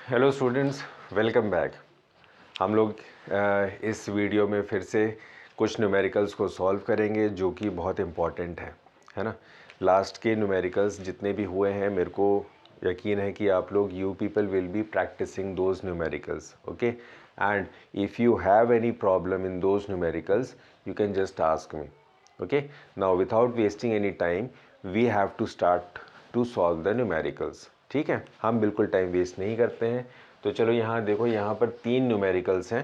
Hello students, welcome back. हम लोग इस वीडियो में फिर से कुछ न्यूमेरिकल्स को सॉल्व करेंगे जो कि बहुत इम्पॉर्टेंट है ना। लास्ट के न्यूमेरिकल्स जितने भी हुए हैं, मेरे को यकीन है कि आप लोग you people will be practising those numericals, okay. And if you have any problem in those numericals you can just ask me, okay. Now without wasting any time we have to start to solve the numericals. ठीक है, हम बिल्कुल time waste नहीं करते हैं। तो चलो यहाँ देखो, यहाँ पर 3 न्यूमेरिकल्स हैं,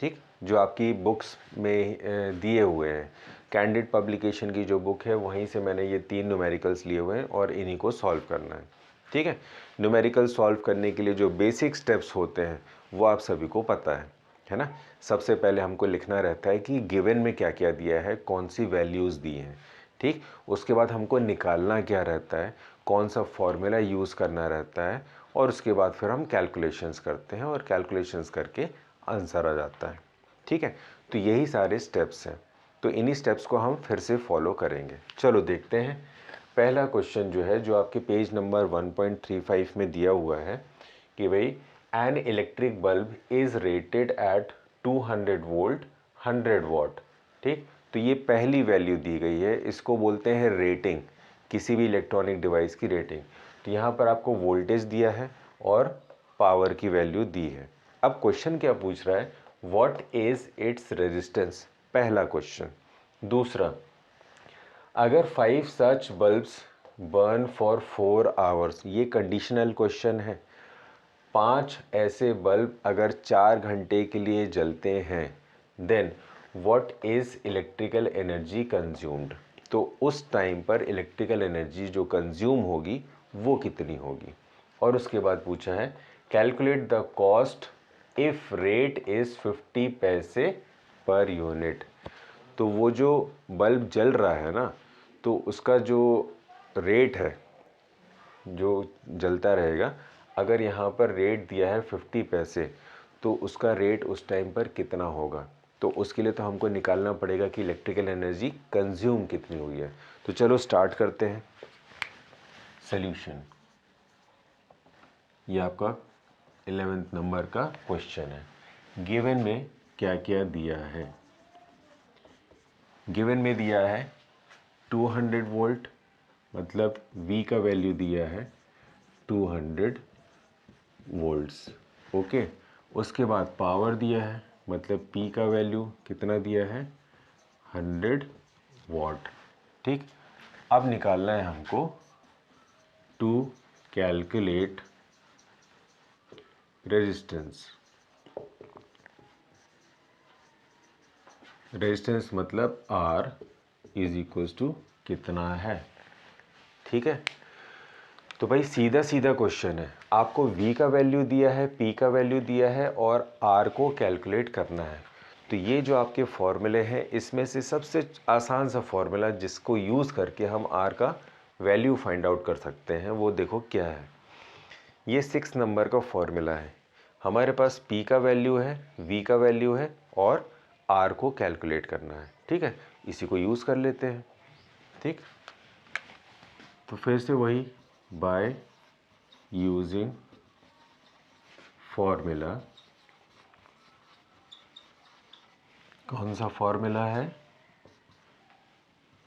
ठीक, जो आपकी बुक्स में दिए हुए हैं। कैंडिड पब्लिकेशन की जो बुक है वहीं से मैंने ये 3 न्यूमेरिकल्स लिए हुए हैं और इन्हीं को सॉल्व करना है। ठीक है, न्यूमेरिकल सॉल्व करने के लिए जो बेसिक स्टेप्स होते हैं वो आप सभी को पता है ना। सबसे पहले हमको लिखना रहता है कि गिवन में क्या क्या दिया है, कौन सी वैल्यूज़ दी हैं, ठीक। उसके बाद हमको निकालना क्या रहता है, कौन सा फॉर्मूला यूज़ करना रहता है, और उसके बाद फिर हम कैलकुलेशंस करते हैं और कैलकुलेशंस करके आंसर आ जाता है। ठीक है, तो यही सारे स्टेप्स हैं। तो इन्हीं स्टेप्स को हम फिर से फॉलो करेंगे। चलो देखते हैं। पहला क्वेश्चन जो है, जो आपके पेज नंबर 1.35 में दिया हुआ है कि भाई an electric bulb is rated eight 200 volt 100 what. ठीक, तो ये पहली वैल्यू दी गई है, इसको बोलते हैं रेटिंग, किसी भी इलेक्ट्रॉनिक डिवाइस की रेटिंग। तो यहाँ पर आपको वोल्टेज दिया है और पावर की वैल्यू दी है। अब क्वेश्चन क्या पूछ रहा है, व्हाट इज इट्स रेजिस्टेंस, पहला क्वेश्चन। दूसरा, अगर 5 such bulbs burn for 4 hours, ये कंडीशनल क्वेश्चन है। 5 ऐसे बल्ब अगर 4 घंटे के लिए जलते हैं, then what is electrical energy consumed, तो उस टाइम पर इलेक्ट्रिकल एनर्जी जो कंज्यूम होगी वो कितनी होगी। और उसके बाद पूछा है calculate the cost if rate is 50 पैसे पर यूनिट। तो वो जो बल्ब जल रहा है ना, तो उसका जो रेट है जो जलता रहेगा, अगर यहाँ पर रेट दिया है 50 पैसे, तो उसका रेट उस टाइम पर कितना होगा। तो उसके लिए तो हमको निकालना पड़ेगा कि इलेक्ट्रिकल एनर्जी कंज्यूम कितनी हुई है। तो चलो स्टार्ट करते हैं। सॉल्यूशन, ये आपका 11th नंबर का क्वेश्चन है। गिवन में क्या क्या दिया है। गिवन में दिया है 200 वोल्ट, मतलब V का वैल्यू दिया है 200 वोल्ट्स, ओके। उसके बाद पावर दिया है, मतलब P का वैल्यू कितना दिया है 100 वॉट, ठीक। अब निकालना है हमको टू कैलकुलेट रेजिस्टेंस। रेजिस्टेंस मतलब R इज इक्वल्स टू कितना है, ठीक है। तो भाई सीधा सीधा क्वेश्चन है, आपको V का वैल्यू दिया है, P का वैल्यू दिया है और R को कैलकुलेट करना है। तो ये जो आपके फॉर्मूले हैं, इसमें से सबसे आसान सा फॉर्मूला जिसको यूज़ करके हम R का वैल्यू फाइंड आउट कर सकते हैं, वो देखो क्या है। ये 6 नंबर का फॉर्मूला है। हमारे पास P का वैल्यू है, V का वैल्यू है और R को कैलकुलेट करना है, ठीक है। इसी को यूज़ कर लेते हैं, ठीक। तो फिर से वही, बाय यूजिंग फॉर्मूला, कौन सा फॉर्मूला है,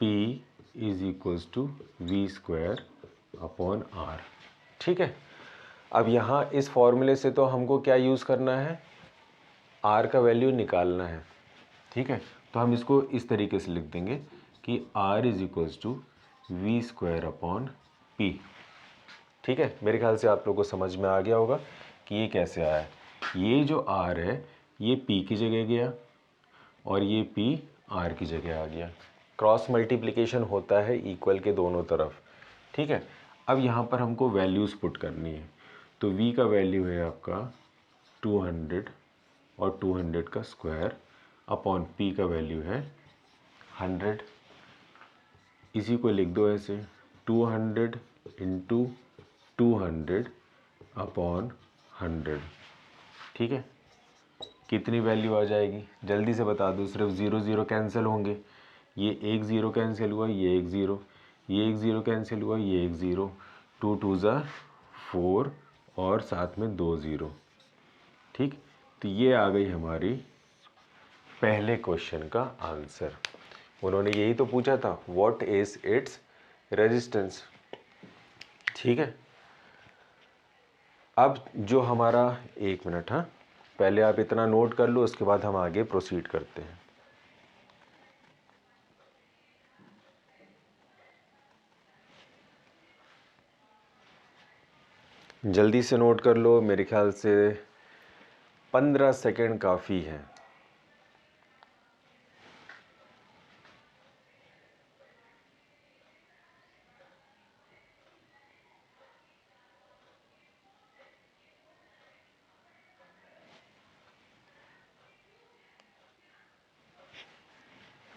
P is equals to V square upon R, ठीक है। अब यहाँ इस फॉर्मूले से तो हमको क्या यूज़ करना है, R का वैल्यू निकालना है, ठीक है। तो हम इसको इस तरीके से लिख देंगे कि R is equals to V square upon P, ठीक है। मेरे ख्याल से आप लोगों को समझ में आ गया होगा कि ये कैसे आया है। ये जो R है ये P की जगह गया और ये P R की जगह आ गया। क्रॉस मल्टीप्लिकेशन होता है इक्वल के दोनों तरफ, ठीक है। अब यहाँ पर हमको वैल्यूज़ पुट करनी है। तो V का वैल्यू है आपका 200 और 200 का स्क्वायर अपॉन P का वैल्यू है 100। इसी को लिख दो ऐसे, 200 इंटू 200 अपॉन 100, ठीक है। कितनी वैल्यू आ जाएगी जल्दी से बता दो, सिर्फ 0 0 कैंसिल होंगे। ये एक 0 कैंसिल हुआ, ये एक 0, ये एक 0 कैंसिल हुआ, ये एक 0, 2 2 ज़ा 4 और साथ में 2 ज़ीरो। ठीक, तो ये आ गई हमारी पहले क्वेश्चन का आंसर। उन्होंने यही तो पूछा था, व्हाट इज इट्स रेजिस्टेंस। ठीक है, अब जो हमारा, एक मिनट, हाँ पहले आप इतना नोट कर लो, उसके बाद हम आगे प्रोसीड करते हैं। जल्दी से नोट कर लो, मेरे ख्याल से 15 सेकंड काफ़ी है।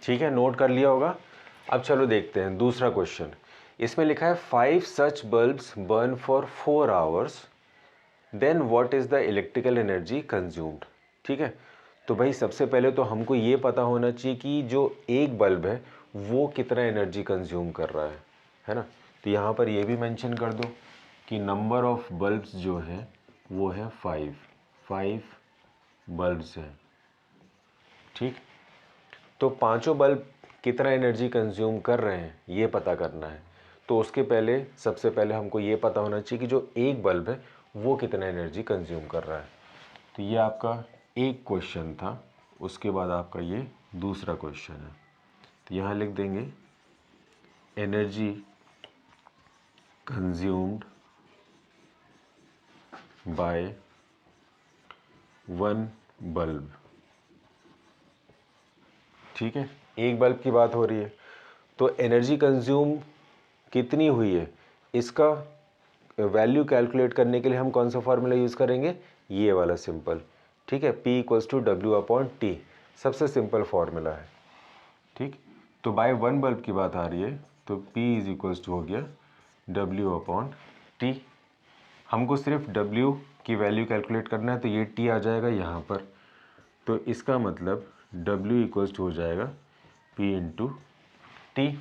ठीक है, नोट कर लिया होगा। अब चलो देखते हैं दूसरा क्वेश्चन। इसमें लिखा है 5 such bulbs burn for 4 hours, then what is the electrical energy consumed. ठीक है, तो भाई सबसे पहले तो हमको ये पता होना चाहिए कि जो एक बल्ब है वो कितना एनर्जी कंज्यूम कर रहा है ना। तो यहाँ पर ये भी मेंशन कर दो कि नंबर ऑफ बल्ब्स जो है वो है 5 बल्ब्स हैं। ठीक, तो पांचों बल्ब कितना एनर्जी कंज्यूम कर रहे हैं ये पता करना है। तो उसके पहले, सबसे पहले हमको ये पता होना चाहिए कि जो एक बल्ब है वो कितना एनर्जी कंज्यूम कर रहा है। तो ये आपका एक क्वेश्चन था। उसके बाद आपका ये दूसरा क्वेश्चन है। तो यहाँ लिख देंगे energy consumed by one bulb. ठीक है, एक बल्ब की बात हो रही है, तो एनर्जी कंज्यूम कितनी हुई है इसका वैल्यू कैलकुलेट करने के लिए हम कौन सा फार्मूला यूज़ करेंगे, ये वाला सिंपल। ठीक है, P = W/T, सबसे सिंपल फार्मूला है। ठीक, तो बाय वन बल्ब की बात आ रही है, तो P = हो गया W/T। हमको सिर्फ W की वैल्यू कैलकुलेट करना है, तो ये T आ जाएगा यहाँ पर। तो इसका मतलब W = हो जाएगा P × T।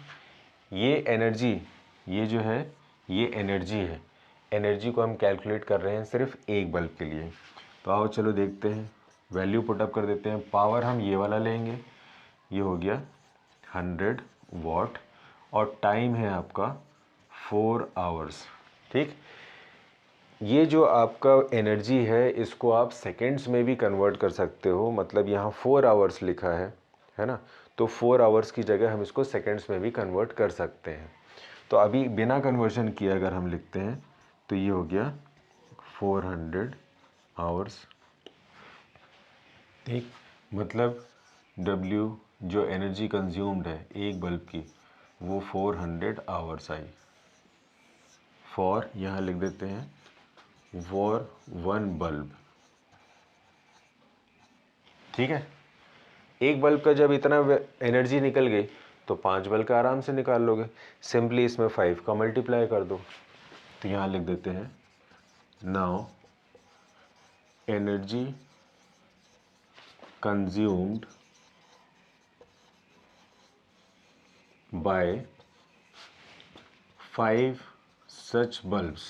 ये एनर्जी, ये जो है ये एनर्जी है। एनर्जी को हम कैलकुलेट कर रहे हैं सिर्फ एक बल्ब के लिए। तो आओ चलो देखते हैं, वैल्यू पुटअप कर देते हैं। पावर हम ये वाला लेंगे, ये हो गया 100 वाट, और टाइम है आपका 4 आवर्स। ठीक, ये जो आपका एनर्जी है इसको आप सेकेंड्स में भी कन्वर्ट कर सकते हो। मतलब यहाँ 4 आवर्स लिखा है ना, तो 4 आवर्स की जगह हम इसको सेकेंड्स में भी कन्वर्ट कर सकते हैं। तो अभी बिना कन्वर्शन किए अगर हम लिखते हैं तो ये हो गया 400 आवर्स। ठीक, मतलब W जो एनर्जी कंज्यूम्ड है एक बल्ब की वो 400 आवर्स आई। फॉर, यहाँ लिख देते हैं फॉर वन बल्ब। ठीक है, एक बल्ब का जब इतना एनर्जी निकल गई तो 5 बल्ब का आराम से निकाल लोगे। सिंपली इसमें 5 का मल्टीप्लाई कर दो। तो यहाँ लिख देते हैं now energy consumed by 5 such bulbs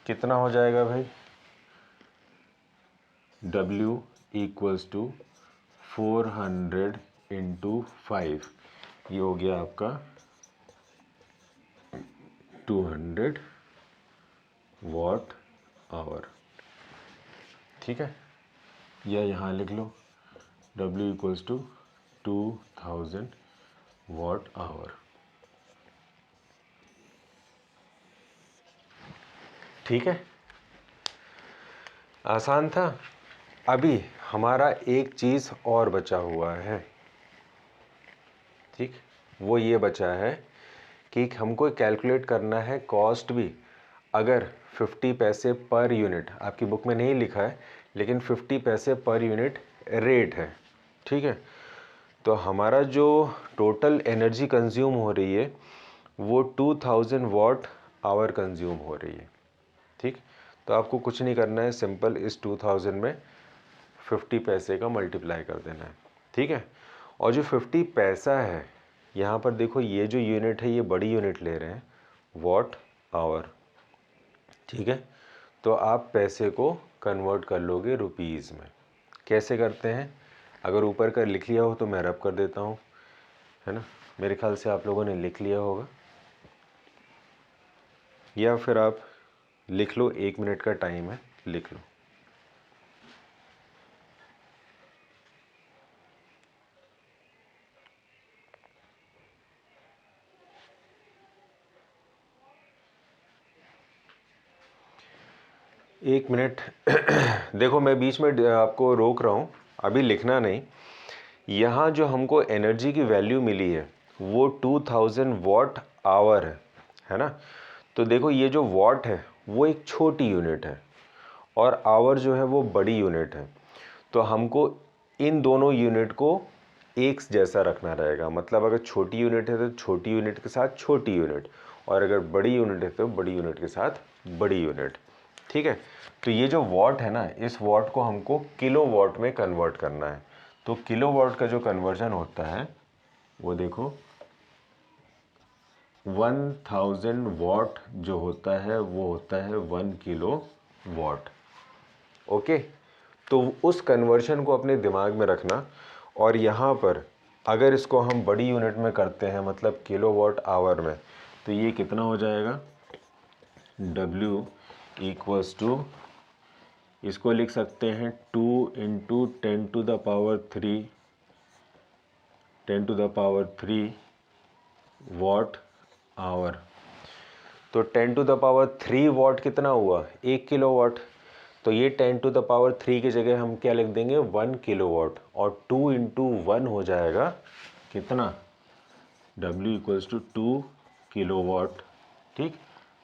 कितना हो जाएगा भाई, W = 400 × 5, ये हो गया आपका 200 वाट आवर। ठीक है, या यहाँ लिख लो W = 2000 वाट आवर। ठीक है, आसान था। अभी हमारा एक चीज़ और बचा हुआ है। ठीक, वो ये बचा है कि हमको कैलकुलेट करना है कॉस्ट भी। अगर 50 पैसे पर यूनिट, आपकी बुक में नहीं लिखा है लेकिन 50 पैसे पर यूनिट रेट है। ठीक है, तो हमारा जो टोटल एनर्जी कंज्यूम हो रही है वो 2000 वाट आवर कंज्यूम हो रही है। ठीक, तो आपको कुछ नहीं करना है, सिंपल इस 2000 में 50 पैसे का मल्टीप्लाई कर देना है। ठीक है, और जो 50 पैसा है यहाँ पर देखो, ये जो यूनिट है ये बड़ी यूनिट ले रहे हैं, वॉट आवर। ठीक है, तो आप पैसे को कन्वर्ट कर लोगे रुपीज़ में। कैसे करते हैं, अगर ऊपर का लिख लिया हो तो मैं रब कर देता हूँ, है ना। मेरे ख्याल से आप लोगों ने लिख लिया होगा, या फिर आप लिख लो, 1 मिनट का टाइम है, लिख लो। एक मिनट देखो मैं बीच में आपको रोक रहा हूँ, अभी लिखना नहीं। यहाँ जो हमको एनर्जी की वैल्यू मिली है वो 2000 वॉट आवर है ना। तो देखो ये जो वॉट है वो एक छोटी यूनिट है और आवर जो है वो बड़ी यूनिट है। तो हमको इन दोनों यूनिट को एक जैसा रखना रहेगा। मतलब अगर छोटी यूनिट है तो छोटी यूनिट के साथ छोटी यूनिट, और अगर बड़ी यूनिट है तो बड़ी यूनिट के साथ बड़ी यूनिट। ठीक है, तो ये जो वॉट है ना, इस वॉट को हमको किलो वॉट में कन्वर्ट करना है। तो किलो वॉट का जो कन्वर्जन होता है वो देखो 1000 वॉट जो होता है वो होता है 1 किलो वॉट। ओके, तो उस कन्वर्शन को अपने दिमाग में रखना। और यहाँ पर अगर इसको हम बड़ी यूनिट में करते हैं, मतलब किलो वॉट आवर में, तो ये कितना हो जाएगा, W इक्वल्स टू, इसको लिख सकते हैं 2 इंटू 10⁻³ 10⁻³ वॉट आवर। तो 10⁻³ वॉट कितना हुआ, 1 किलो वॉट। तो ये 10⁻³ की जगह हम क्या लिख देंगे, 1 किलो वॉट। और 2 इंटू 1 हो जाएगा कितना, W equals to 2 kilowatt. ठीक,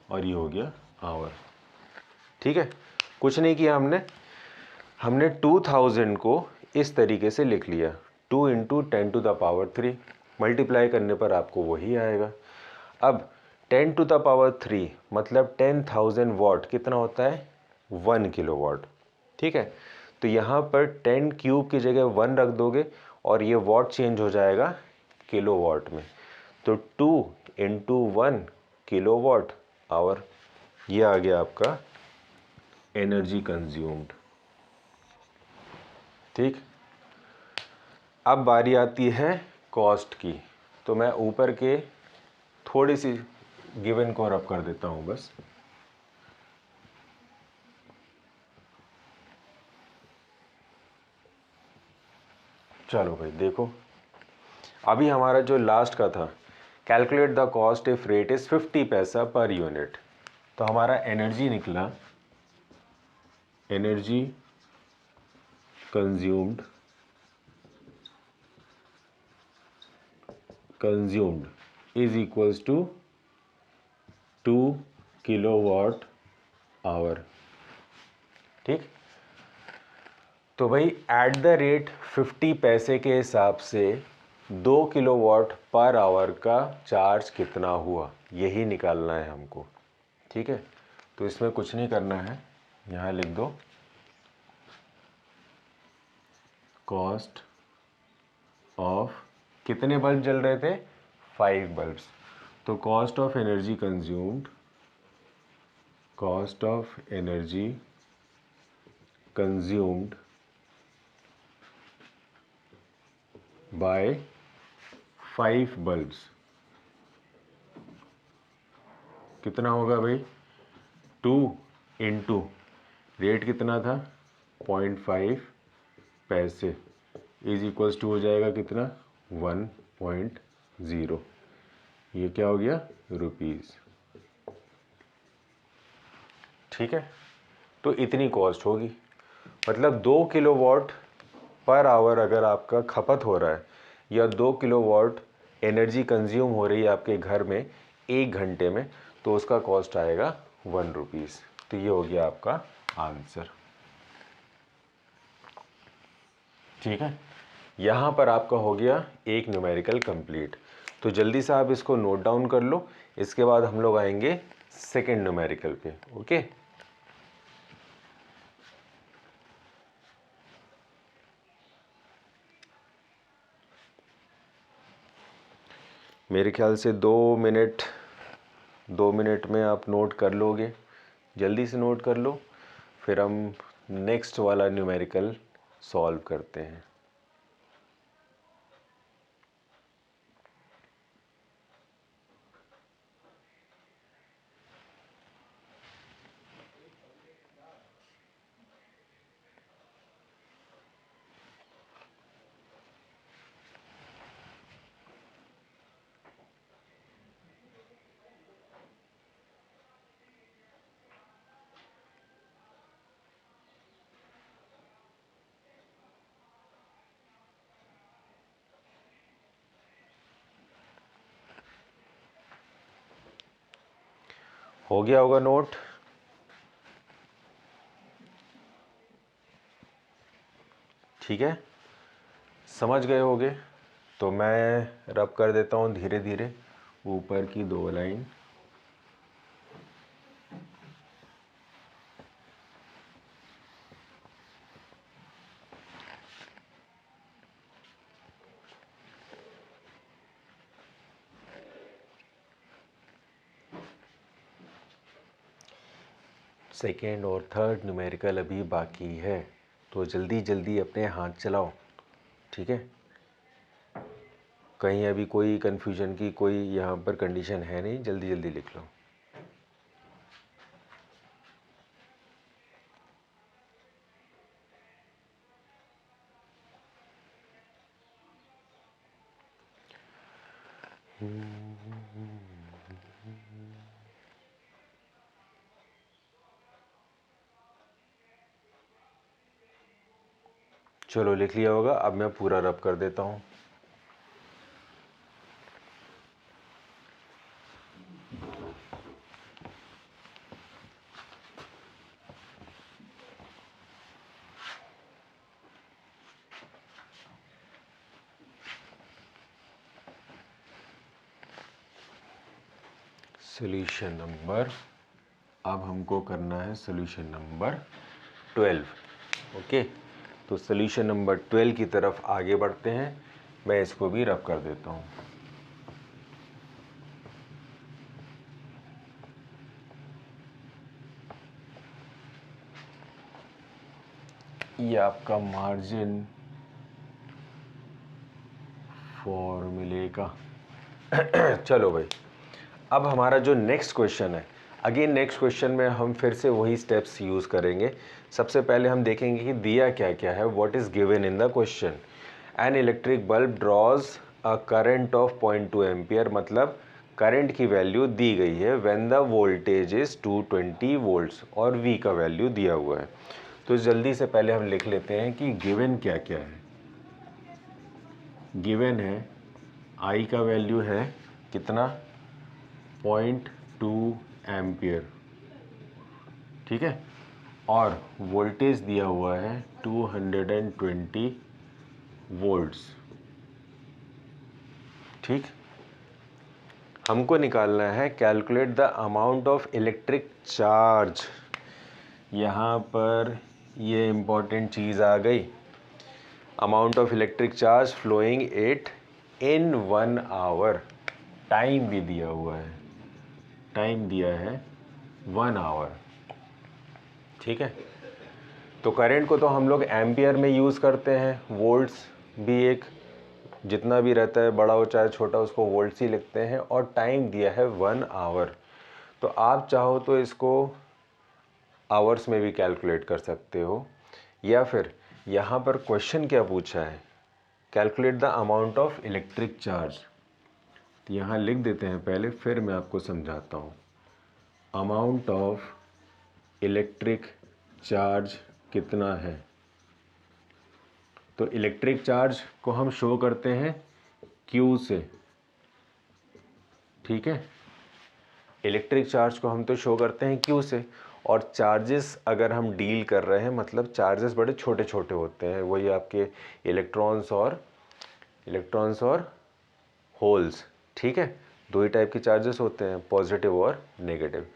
और ये हो गया आवर। ठीक है, कुछ नहीं किया हमने 2000 को इस तरीके से लिख लिया, 2 इंटू 10⁻³ मल्टीप्लाई करने पर आपको वही आएगा। अब 10⁻³ मतलब 10,000 वॉट कितना होता है, 1 किलो वॉट। ठीक है, तो यहाँ पर 10 क्यूब की जगह 1 रख दोगे और ये वॉट चेंज हो जाएगा किलो वॉट में। तो 2 इंटू 1 किलो वॉट आवर, ये आ गया आपका एनर्जी कंज्यूम्ड। ठीक, अब बारी आती है कॉस्ट की। तो मैं ऊपर के थोड़ी सी गिवन को रब कर देता हूँ बस। चलो भाई देखो, अभी हमारा जो लास्ट का था, calculate the cost if rate is 50 पैसा पर यूनिट। तो हमारा एनर्जी निकला, energy consumed is equals to 2 kilowatt hour. ठीक, तो भाई एट द रेट 50 पैसे के हिसाब से 2 किलो वॉट पर आवर का चार्ज कितना हुआ, यही निकालना है हमको। ठीक है, तो इसमें कुछ नहीं करना है, यहाँ लिख दो कॉस्ट ऑफ, कितने बल्ब जल रहे थे, 5 बल्ब्स। तो cost of energy consumed, cost of energy consumed by 5 bulbs कितना होगा भाई, 2 इंटू रेट कितना था 0.5 पैसे इज इक्वल्स टू हो जाएगा कितना 1.0। ये क्या हो गया, रुपीज़। ठीक है, तो इतनी कॉस्ट होगी। मतलब 2 किलो वॉट पर आवर अगर आपका खपत हो रहा है, या 2 किलो वॉट एनर्जी कंज्यूम हो रही है आपके घर में 1 घंटे में, तो उसका कॉस्ट आएगा 1 रुपीज़। तो ये हो गया आपका आंसर। ठीक है, यहाँ पर आपका हो गया एक न्यूमेरिकल कंप्लीट। तो जल्दी से आप इसको नोट डाउन कर लो, इसके बाद हम लोग आएंगे सेकेंड न्यूमेरिकल पे। ओके, मेरे ख्याल से 2 मिनट 2 मिनट में आप नोट कर लोगे, जल्दी से नोट कर लो, फिर हम नेक्स्ट वाला न्यूमेरिकल सॉल्व करते हैं। हो गया होगा नोट? ठीक है, समझ गए होगे? तो मैं रब कर देता हूँ धीरे धीरे ऊपर की 2 लाइन। सेकेंड और थर्ड न्यूमेरिकल अभी बाकी है, तो जल्दी जल्दी अपने हाथ चलाओ, ठीक है? कहीं अभी कोई कन्फ्यूजन की कोई यहाँ पर कंडीशन है नहीं, जल्दी जल्दी लिख लो। चलो लिख लिया होगा, अब मैं पूरा रब कर देता हूँ। सोल्यूशन नंबर, अब हमको करना है सोल्यूशन नंबर 12। ओके, तो सोल्यूशन नंबर 12 की तरफ आगे बढ़ते हैं। मैं इसको भी रब कर देता हूँ। ये आपका मार्जिन फॉर्मूले का चलो भाई, अब हमारा जो नेक्स्ट क्वेश्चन है, अगेन नेक्स्ट क्वेश्चन में हम फिर से वही स्टेप्स यूज़ करेंगे। सबसे पहले हम देखेंगे कि दिया क्या क्या है, what is given in the question. An electric bulb draws a current of 0.2 ampere, मतलब करंट की वैल्यू दी गई है when the voltage is 220 volts और वी का वैल्यू दिया हुआ है। तो जल्दी से पहले हम लिख लेते हैं कि गिवन क्या क्या है। गिवन है आई का वैल्यू है कितना, 0.2 एम्पियर, ठीक है, और वोल्टेज दिया हुआ है 220 वोल्ट्स, ठीक। हमको निकालना है calculate the amount of electric charge. यहाँ पर ये इम्पॉर्टेंट चीज़ आ गई, amount of electric charge flowing it in 1 hour. Time भी दिया हुआ है, टाइम दिया है 1 आवर, ठीक है। तो करंट को तो हम लोग एम्पियर में यूज़ करते हैं, वोल्ट्स भी एक जितना भी रहता है, बड़ा हो चाहे छोटा, उसको वोल्ट्स ही लिखते हैं, और टाइम दिया है 1 आवर। तो आप चाहो तो इसको आवर्स में भी कैलकुलेट कर सकते हो, या फिर यहाँ पर क्वेश्चन क्या पूछा है, calculate the amount of electric charge. तो यहाँ लिख देते हैं पहले, फिर मैं आपको समझाता हूँ। अमाउंट ऑफ इलेक्ट्रिक चार्ज कितना है, तो इलेक्ट्रिक चार्ज को हम शो करते हैं Q से, ठीक है। इलेक्ट्रिक चार्ज को हम तो शो करते हैं Q से, और चार्जेस अगर हम डील कर रहे हैं, मतलब चार्जेस बड़े छोटे छोटे होते हैं, वही आपके इलेक्ट्रॉन्स और होल्स, ठीक है। 2 ही टाइप के चार्जेस होते हैं, पॉजिटिव और नेगेटिव।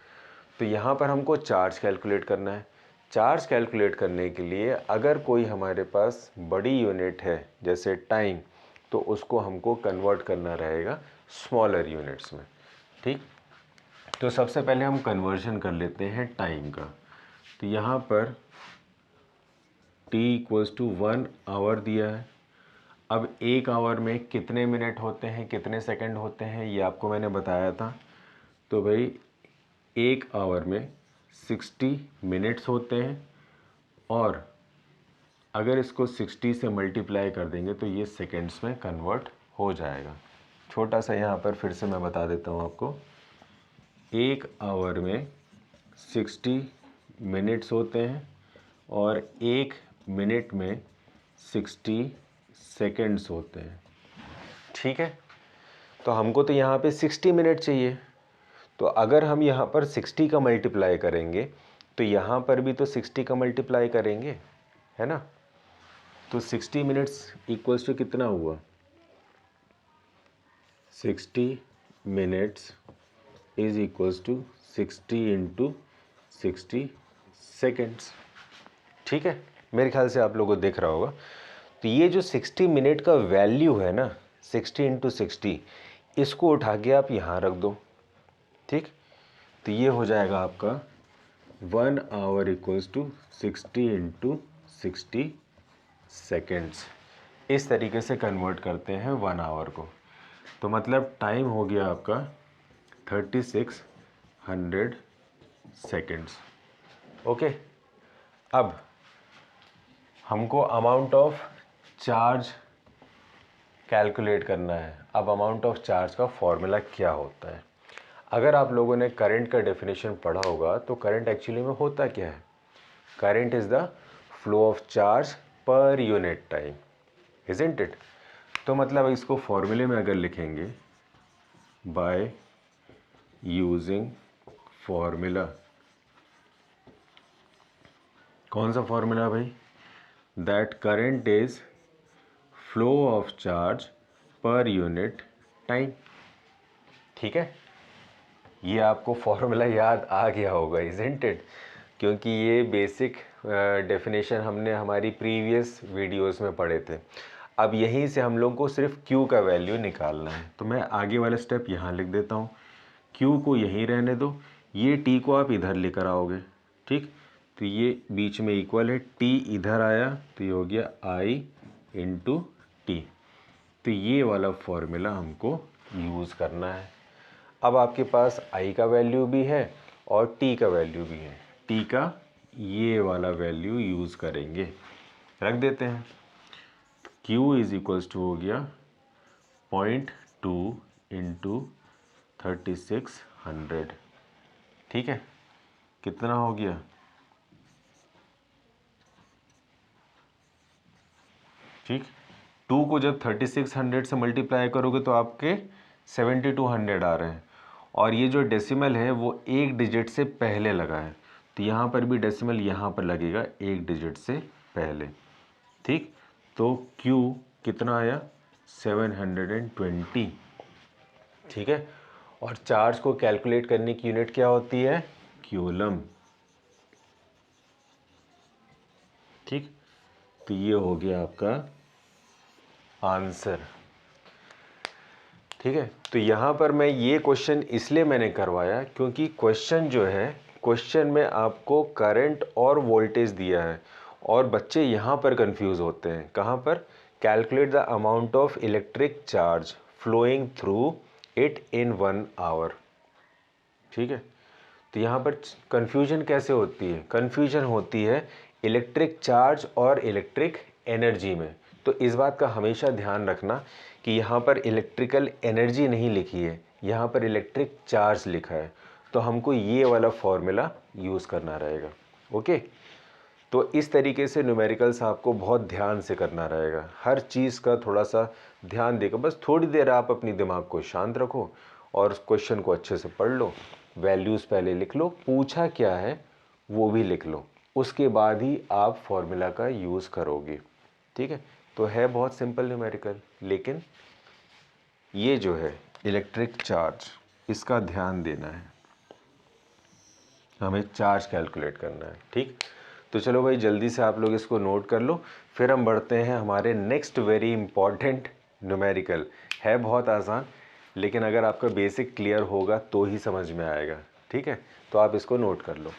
तो यहाँ पर हमको चार्ज कैलकुलेट करना है। चार्ज कैलकुलेट करने के लिए अगर कोई हमारे पास बड़ी यूनिट है जैसे टाइम, तो उसको हमको कन्वर्ट करना रहेगा स्मॉलर यूनिट्स में, ठीक। तो सबसे पहले हम कन्वर्जन कर लेते हैं टाइम का। तो यहाँ पर t = 1 आवर दिया है। अब 1 आवर में कितने मिनट होते हैं, कितने सेकंड होते हैं, ये आपको मैंने बताया था। तो भाई 1 आवर में 60 मिनट्स होते हैं, और अगर इसको 60 से मल्टीप्लाई कर देंगे तो ये सेकंड्स में कन्वर्ट हो जाएगा। छोटा सा यहाँ पर फिर से मैं बता देता हूँ आपको। 1 आवर में 60 मिनट्स होते हैं और 1 मिनट में 60 सेकंड्स होते हैं। ठीक है, तो हमको तो यहाँ पे 60 मिनट चाहिए। तो अगर हम यहाँ पर 60 का मल्टीप्लाई करेंगे तो यहाँ पर भी तो 60 का मल्टीप्लाई करेंगे, है ना। तो 60 मिनट्स इक्वल्स टू कितना हुआ, 60 minutes is equals to 60 × 60 seconds. ठीक है, मेरे ख्याल से आप लोगों को दिख रहा होगा। तो ये जो 60 मिनट का वैल्यू है ना, 60 × 60, इसको उठा के आप यहाँ रख दो। ठीक, तो ये हो जाएगा आपका 1 आवर इक्वल्स टू 60 × 60 सेकेंड्स। इस तरीके से कन्वर्ट करते हैं 1 आवर को। तो मतलब टाइम हो गया आपका 3600 सेकेंड्स। ओके, अब हमको अमाउंट ऑफ चार्ज कैलकुलेट करना है। अब अमाउंट ऑफ चार्ज का फॉर्मूला क्या होता है? अगर आप लोगों ने करंट का डेफिनेशन पढ़ा होगा तो करंट एक्चुअली में होता क्या है? Current is the flow of charge per unit time, isn't it? तो मतलब इसको फॉर्मूले में अगर लिखेंगे, बाय यूजिंग फॉर्मूला, कौन सा फॉर्मूला भाई? That current is flow of charge per unit time. ठीक है, ये आपको फॉर्मूला याद आ गया होगा, इज़न्ट इट? क्योंकि ये बेसिक डेफिनेशन हमने हमारी प्रीवियस वीडियोस में पढ़े थे। अब यहीं से हम लोग को सिर्फ Q का वैल्यू निकालना है। तो मैं आगे वाला स्टेप यहाँ लिख देता हूँ। Q को यहीं रहने दो, ये T को आप इधर लेकर आओगे। ठीक, तो ये बीच में इक्वल है, T इधर आया तो ये हो गया I × T। तो ये वाला फॉर्मूला हमको यूज़ करना है। अब आपके पास I का वैल्यू भी है और T का वैल्यू भी है। T का ये वाला वैल्यू यूज़ करेंगे, रख देते हैं। Q = हो गया 0.2 × 3600। ठीक है, कितना हो गया? ठीक, 2 को जब 3600 से मल्टीप्लाई करोगे तो आपके 7200 आ रहे हैं, और ये जो डेसिमल है वो एक डिजिट से पहले लगा है। तो यहाँ पर भी डेसिमल यहाँ पर लगेगा एक डिजिट से पहले। ठीक, तो Q कितना आया? 720। ठीक है, और चार्ज को कैलकुलेट करने की यूनिट क्या होती है? क्यूलम। ठीक, तो ये हो गया आपका आंसर। ठीक है, तो यहाँ पर मैं ये क्वेश्चन इसलिए मैंने करवाया क्योंकि क्वेश्चन जो है, क्वेश्चन में आपको करंट और वोल्टेज दिया है और बच्चे यहाँ पर कंफ्यूज होते हैं। कहाँ पर? Calculate the amount of electric charge flowing through it in 1 hour. ठीक है, तो यहाँ पर कन्फ्यूजन कैसे होती है? कन्फ्यूजन होती है इलेक्ट्रिक चार्ज और इलेक्ट्रिक एनर्जी में। तो इस बात का हमेशा ध्यान रखना कि यहाँ पर इलेक्ट्रिकल एनर्जी नहीं लिखी है, यहाँ पर इलेक्ट्रिक चार्ज लिखा है। तो हमको ये वाला फॉर्मूला यूज़ करना रहेगा। ओके, तो इस तरीके से न्यूमेरिकल्स आपको बहुत ध्यान से करना रहेगा। हर चीज़ का थोड़ा सा ध्यान देकर, बस थोड़ी देर आप अपनी दिमाग को शांत रखो और क्वेश्चन को अच्छे से पढ़ लो, वैल्यूज़ पहले लिख लो, पूछा क्या है वो भी लिख लो, उसके बाद ही आप फॉर्मूला का यूज़ करोगे। ठीक है, तो है बहुत सिंपल न्यूमेरिकल, लेकिन ये जो है इलेक्ट्रिक चार्ज, इसका ध्यान देना है, हमें चार्ज कैलकुलेट करना है। ठीक, तो चलो भाई जल्दी से आप लोग इसको नोट कर लो, फिर हम बढ़ते हैं हमारे नेक्स्ट वेरी इंपॉर्टेंट न्यूमेरिकल। है बहुत आसान, लेकिन अगर आपका बेसिक क्लियर होगा तो ही समझ में आएगा। ठीक है, तो आप इसको नोट कर लो।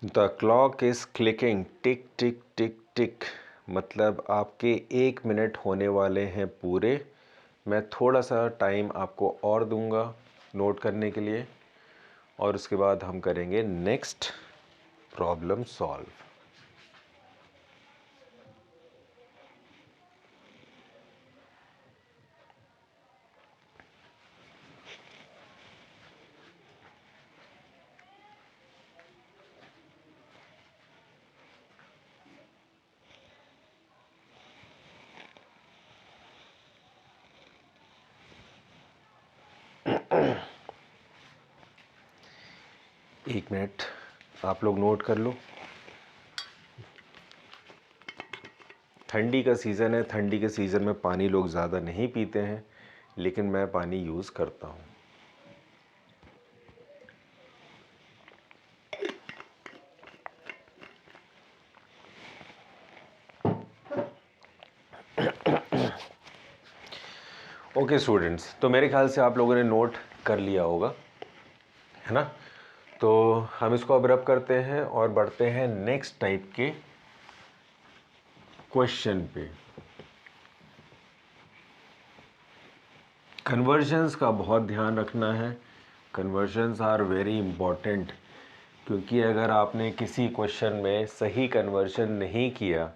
द क्लॉक इज़ क्लिकिंग, टिक टिक टिक टिक, मतलब आपके 1 मिनट होने वाले हैं पूरे। मैं थोड़ा सा टाइम आपको और दूंगा नोट करने के लिए, और उसके बाद हम करेंगे नेक्स्ट प्रॉब्लम सॉल्व। एक मिनट आप लोग नोट कर लो। ठंडी का सीज़न है, ठंडी के सीज़न में पानी लोग ज़्यादा नहीं पीते हैं, लेकिन मैं पानी यूज़ करता हूँ। ओके स्टूडेंट्स, तो मेरे ख्याल से आप लोगों ने नोट कर लिया होगा, है ना। तो हम इसको अब रब करते हैं और बढ़ते हैं नेक्स्ट टाइप के क्वेश्चन पे। कन्वर्जन्स का बहुत ध्यान रखना है। कन्वर्जन्स आर वेरी इम्पॉर्टेंट, क्योंकि अगर आपने किसी क्वेश्चन में सही कन्वर्जन नहीं किया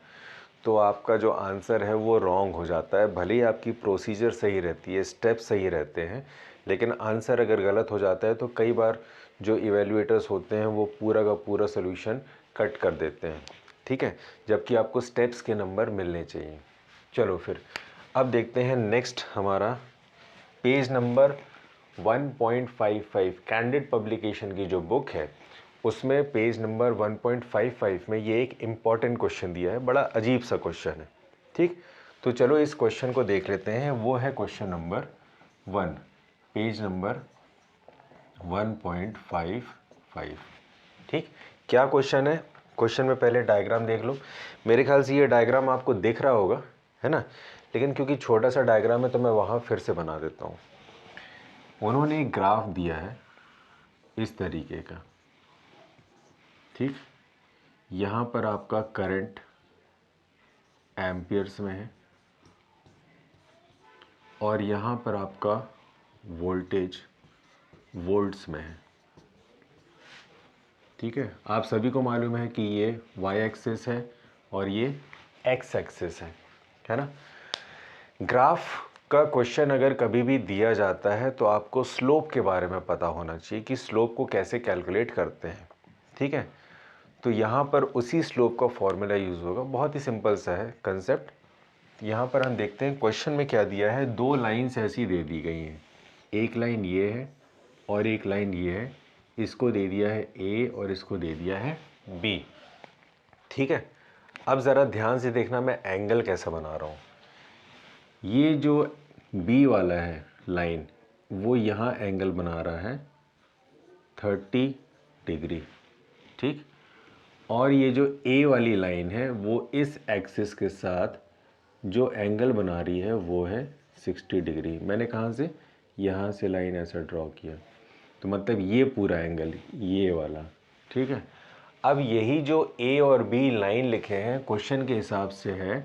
तो आपका जो आंसर है वो रॉन्ग हो जाता है। भले ही आपकी प्रोसीजर सही रहती है, स्टेप सही रहते हैं, लेकिन आंसर अगर गलत हो जाता है तो कई बार जो इवेल्युएटर्स होते हैं वो पूरा का पूरा सोल्यूशन कट कर देते हैं, ठीक है, जबकि आपको स्टेप्स के नंबर मिलने चाहिए। चलो फिर अब देखते हैं नेक्स्ट हमारा पेज नंबर 1.55 कैंडिड पब्लिकेशन की जो बुक है उसमें पेज नंबर 1.55 में ये एक इम्पॉर्टेंट क्वेश्चन दिया है। बड़ा अजीब सा क्वेश्चन है, ठीक। तो चलो इस क्वेश्चन को देख लेते हैं। वो है क्वेश्चन नंबर 1, पेज नंबर 1.55, ठीक। क्या क्वेश्चन है? क्वेश्चन में पहले डायग्राम देख लो। मेरे ख्याल से ये डायग्राम आपको दिख रहा होगा, है ना, लेकिन क्योंकि छोटा सा डायग्राम है तो मैं वहाँ फिर से बना देता हूँ। उन्होंने एक ग्राफ दिया है इस तरीके का, ठीक। यहाँ पर आपका करंट एम्पियर्स में है और यहाँ पर आपका वोल्टेज वोल्ट्स में है, ठीक है। आप सभी को मालूम है कि ये वाई एक्सिस है और ये एक्स एक्सिस है ना। ग्राफ का क्वेश्चन अगर कभी भी दिया जाता है तो आपको स्लोप के बारे में पता होना चाहिए कि स्लोप को कैसे कैलकुलेट करते हैं, ठीक है। तो यहाँ पर उसी स्लोप का फॉर्मूला यूज़ होगा। बहुत ही सिंपल सा है कंसेप्ट। यहाँ पर हम देखते हैं क्वेश्चन में क्या दिया है। 2 लाइन्स ऐसी दे दी गई हैं, एक लाइन ये है और एक लाइन ये है। इसको दे दिया है ए और इसको दे दिया है बी, ठीक है। अब ज़रा ध्यान से देखना मैं एंगल कैसा बना रहा हूँ। ये जो बी वाला है लाइन वो यहाँ एंगल बना रहा है 30 डिग्री, ठीक। और ये जो ए वाली लाइन है वो इस एक्सिस के साथ जो एंगल बना रही है वो है 60 डिग्री। मैंने कहाँ से, यहाँ से लाइन ऐसा ड्रॉ किया, तो मतलब ये पूरा एंगल ये वाला, ठीक है। अब यही जो ए और बी लाइन लिखे हैं क्वेश्चन के हिसाब से है,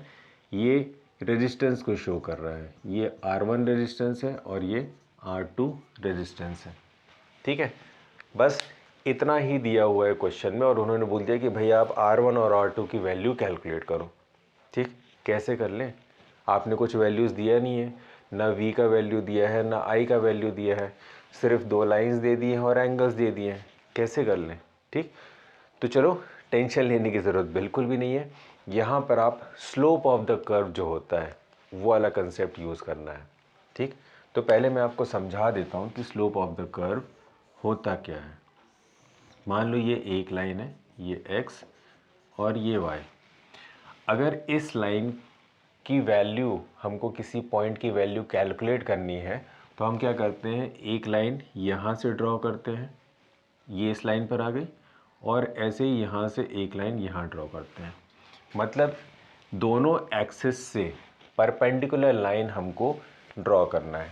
ये रेजिस्टेंस को शो कर रहा है। ये R1 रेजिस्टेंस है और ये R2 रेजिस्टेंस है, ठीक है। बस इतना ही दिया हुआ है क्वेश्चन में और उन्होंने बोल दिया कि भाई आप R1 और R2 की वैल्यू कैलकुलेट करो, ठीक। कैसे कर लें? आपने कुछ वैल्यूज़ दिया नहीं है, ना V का वैल्यू दिया है ना I का वैल्यू दिया है, सिर्फ 2 लाइंस दे दी हैं और एंगल्स दे दिए हैं। कैसे कर लें। ठीक, तो चलो टेंशन लेने की ज़रूरत बिल्कुल भी नहीं है। यहाँ पर आप स्लोप ऑफ द कर्व जो होता है वो वाला कंसेप्ट यूज़ करना है। ठीक, तो पहले मैं आपको समझा देता हूँ कि स्लोप ऑफ द कर्व होता क्या है। मान लो ये एक लाइन है, ये x और ये y। अगर इस लाइन की वैल्यू, हमको किसी पॉइंट की वैल्यू कैलकुलेट करनी है तो हम क्या करते हैं, एक लाइन यहाँ से ड्रॉ करते हैं, ये इस लाइन पर आ गई, और ऐसे ही यहाँ से एक लाइन यहाँ ड्रॉ करते हैं। मतलब दोनों एक्सिस से परपेंडिकुलर लाइन हमको ड्रॉ करना है।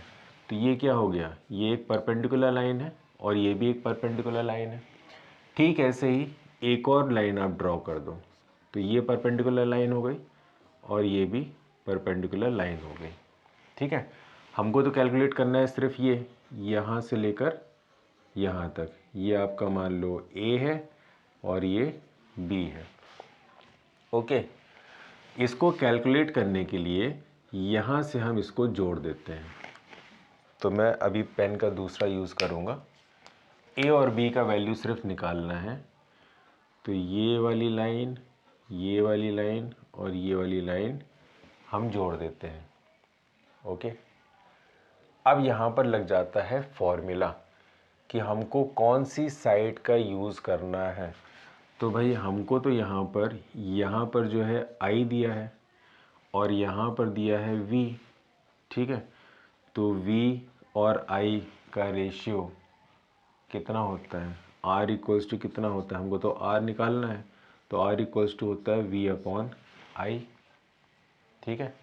तो ये क्या हो गया, ये एक परपेंडिकुलर लाइन है और ये भी एक परपेंडिकुलर लाइन है। ठीक ऐसे ही एक और लाइन आप ड्रॉ कर दो, तो ये परपेंडिकुलर लाइन हो गई और ये भी परपेंडिकुलर लाइन हो गई। ठीक है, हमको तो कैलकुलेट करना है सिर्फ ये यहाँ से लेकर यहाँ तक। ये आपका मान लो A है और ये B है। ओके, इसको कैलकुलेट करने के लिए यहाँ से हम इसको जोड़ देते हैं। तो मैं अभी पेन का दूसरा यूज़ करूँगा। A और B का वैल्यू सिर्फ निकालना है। तो ये वाली लाइन, ये वाली लाइन और ये वाली लाइन हम जोड़ देते हैं। ओके, अब यहाँ पर लग जाता है फॉर्मूला कि हमको कौन सी साइड का यूज़ करना है। तो भाई हमको तो यहाँ पर जो है I दिया है और यहाँ पर दिया है V। ठीक है, तो V और I का रेशियो कितना होता है, R इक्वल्स टू कितना होता है, हमको तो R निकालना है, तो R इक्वल्स टू होता है V अपॉन I। ठीक है,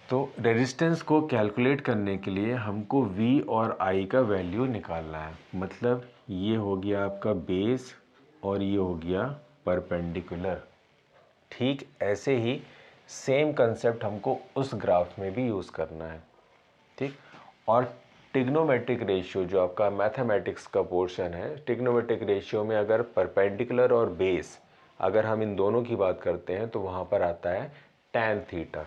तो रेजिस्टेंस को कैलकुलेट करने के लिए हमको V और I का वैल्यू निकालना है। मतलब ये हो गया आपका बेस और ये हो गया परपेंडिकुलर। ठीक ऐसे ही सेम कंसेप्ट हमको उस ग्राफ में भी यूज़ करना है। ठीक, और ट्रिग्नोमेट्रिक रेशियो जो आपका मैथमेटिक्स का पोर्शन है, ट्रिग्नोमेट्रिक रेशियो में अगर परपेंडिकुलर और बेस, अगर हम इन दोनों की बात करते हैं तो वहाँ पर आता है tan थीटा।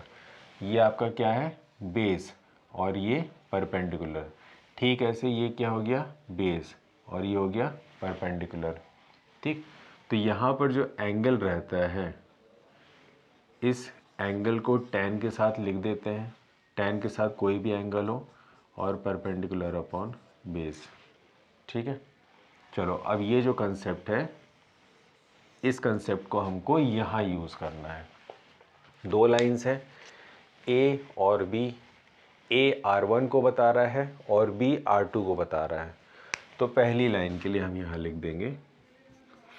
ये आपका क्या है, बेस और ये परपेंडिकुलर। ठीक ऐसे ये क्या हो गया, बेस और ये हो गया परपेंडिकुलर। ठीक, तो यहाँ पर जो एंगल रहता है, इस एंगल को tan के साथ लिख देते हैं। tan के साथ कोई भी एंगल हो और परपेंडिकुलर अपॉन बेस। ठीक है, चलो अब ये जो कंसेप्ट है, इस कंसेप्ट को हमको यहाँ यूज़ करना है। दो लाइंस हैं A और B। A R1 को बता रहा है और B R2 को बता रहा है। तो पहली लाइन के लिए हम यहाँ लिख देंगे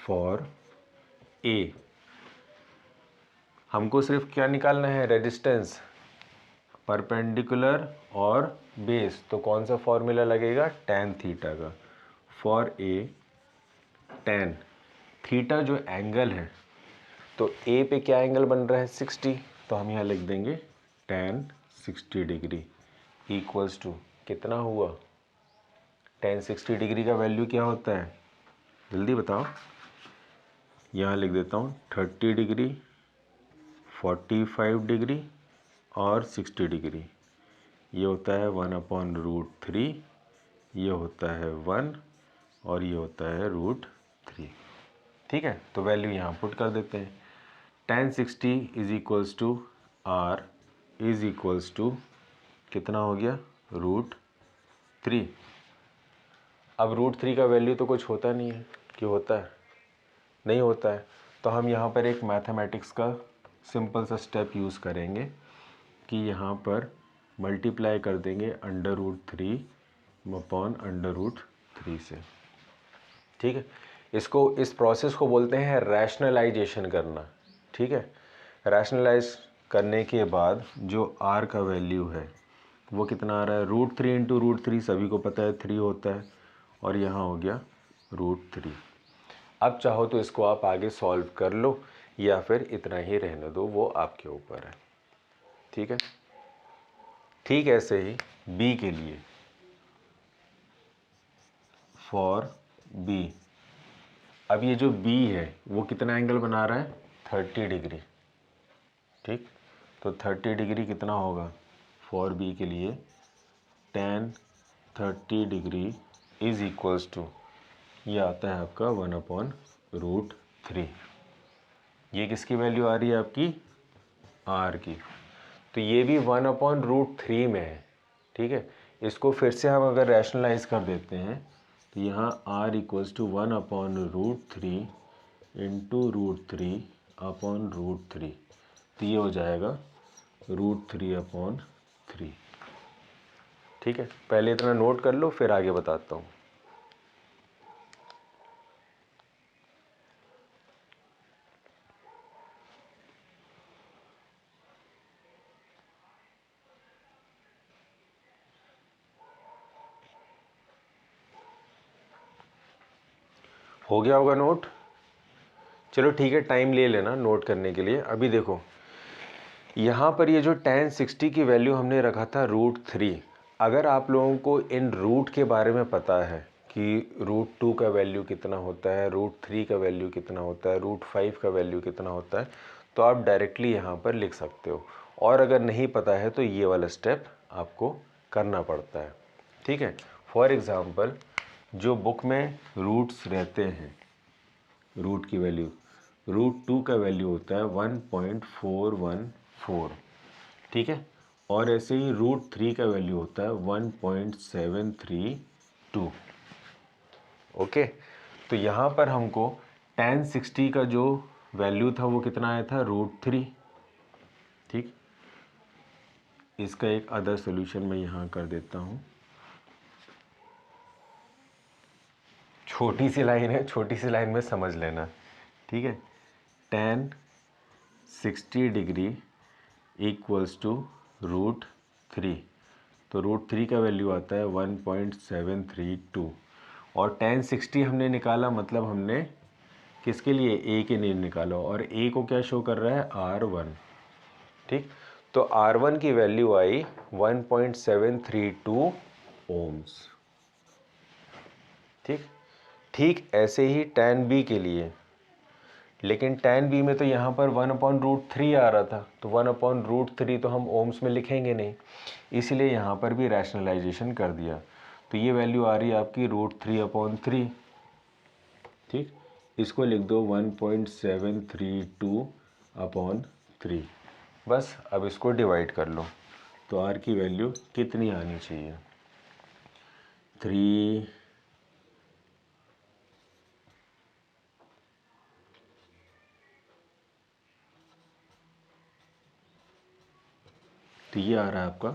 फॉर A। हमको सिर्फ क्या निकालना है, रेजिस्टेंस, परपेंडिकुलर और बेस। तो कौन सा फॉर्मूला लगेगा, tan थीटा का। फॉर A tan थीटा जो एंगल है, तो A पे क्या एंगल बन रहा है, 60। तो हम यहाँ लिख देंगे tan 60 डिग्री इक्वल्स टू कितना हुआ, tan 60 डिग्री का वैल्यू क्या होता है, जल्दी बताओ। यहाँ लिख देता हूँ 30 डिग्री, 45 डिग्री और 60 डिग्री। ये होता है 1/√3, ये होता है 1 और ये होता है √3। ठीक है, तो वैल्यू यहाँ पुट कर देते हैं। tan 60 is equals to R is equals to कितना हो गया, √3। अब √3 का वैल्यू तो कुछ होता नहीं है, क्यों होता है, नहीं होता है। तो हम यहाँ पर एक मैथमेटिक्स का सिंपल सा स्टेप यूज़ करेंगे कि यहाँ पर मल्टीप्लाई कर देंगे √3 अपॉन √3 से। ठीक है, इसको, इस प्रोसेस को बोलते हैं रैशनलाइजेशन करना। ठीक है, रैशनलाइज करने के बाद जो R का वैल्यू है वो कितना आ रहा है, √3 इंटू √3 सभी को पता है 3 होता है, और यहाँ हो गया √3। अब चाहो तो इसको आप आगे सॉल्व कर लो या फिर इतना ही रहने दो, वो आपके ऊपर है। ठीक है, ठीक ऐसे ही B के लिए, फॉर B। अब ये जो B है वो कितना एंगल बना रहा है, 30 डिग्री। ठीक, तो 30 डिग्री कितना होगा फॉर B के लिए, tan 30 degree is equals to, ये आता है आपका 1/√3। ये किसकी वैल्यू आ रही है आपकी, r की। तो ये भी 1/√3 में है, ठीक है। इसको फिर से हम अगर रैशनलाइज कर देते हैं तो यहाँ r = 1/√3 इंटू √3/√3, तो ये हो जाएगा √3/3। ठीक है, पहले इतना नोट कर लो, फिर आगे बताता हूँ। हो गया होगा नोट? चलो ठीक है, टाइम ले लेना नोट करने के लिए। अभी देखो यहाँ पर ये जो tan 60 की वैल्यू हमने रखा था √3, अगर आप लोगों को इन रूट के बारे में पता है कि √2 का वैल्यू कितना होता है, √3 का वैल्यू कितना होता है, √5 का वैल्यू कितना होता है, तो आप डायरेक्टली यहाँ पर लिख सकते हो। और अगर नहीं पता है तो ये वाला स्टेप आपको करना पड़ता है, ठीक है। फॉर एग्ज़ाम्पल जो बुक में रूट्स रहते हैं, रूट की वैल्यू, √2 का वैल्यू होता है 1.414, ठीक है। और ऐसे ही √3 का वैल्यू होता है 1.732। ओके, तो यहाँ पर हमको tan 60 का जो वैल्यू था वो कितना आया था, √3, ठीक। इसका एक अदर सोल्यूशन मैं यहाँ कर देता हूँ। छोटी सी लाइन है, छोटी सी लाइन में समझ लेना, ठीक है। tan 60 डिग्री इक्वल्स टू √3, तो √3 का वैल्यू आता है 1.732। और tan 60 हमने निकाला, मतलब हमने किसके लिए, a के लिए निकाला, और a को क्या शो कर रहा है, R1, ठीक। तो R1 की वैल्यू आई 1.732 ओम्स, ठीक। ठीक ऐसे ही tan B के लिए, लेकिन tan B में तो यहाँ पर 1/√3 आ रहा था, तो 1/√3 तो हम ओम्स में लिखेंगे नहीं, इसलिए यहाँ पर भी रैशनलाइजेशन कर दिया। तो ये वैल्यू आ रही है आपकी √3/3, ठीक। इसको लिख दो 1.732/3। बस अब इसको डिवाइड कर लो, तो r की वैल्यू कितनी आनी चाहिए, 3। तो ये आ रहा है आपका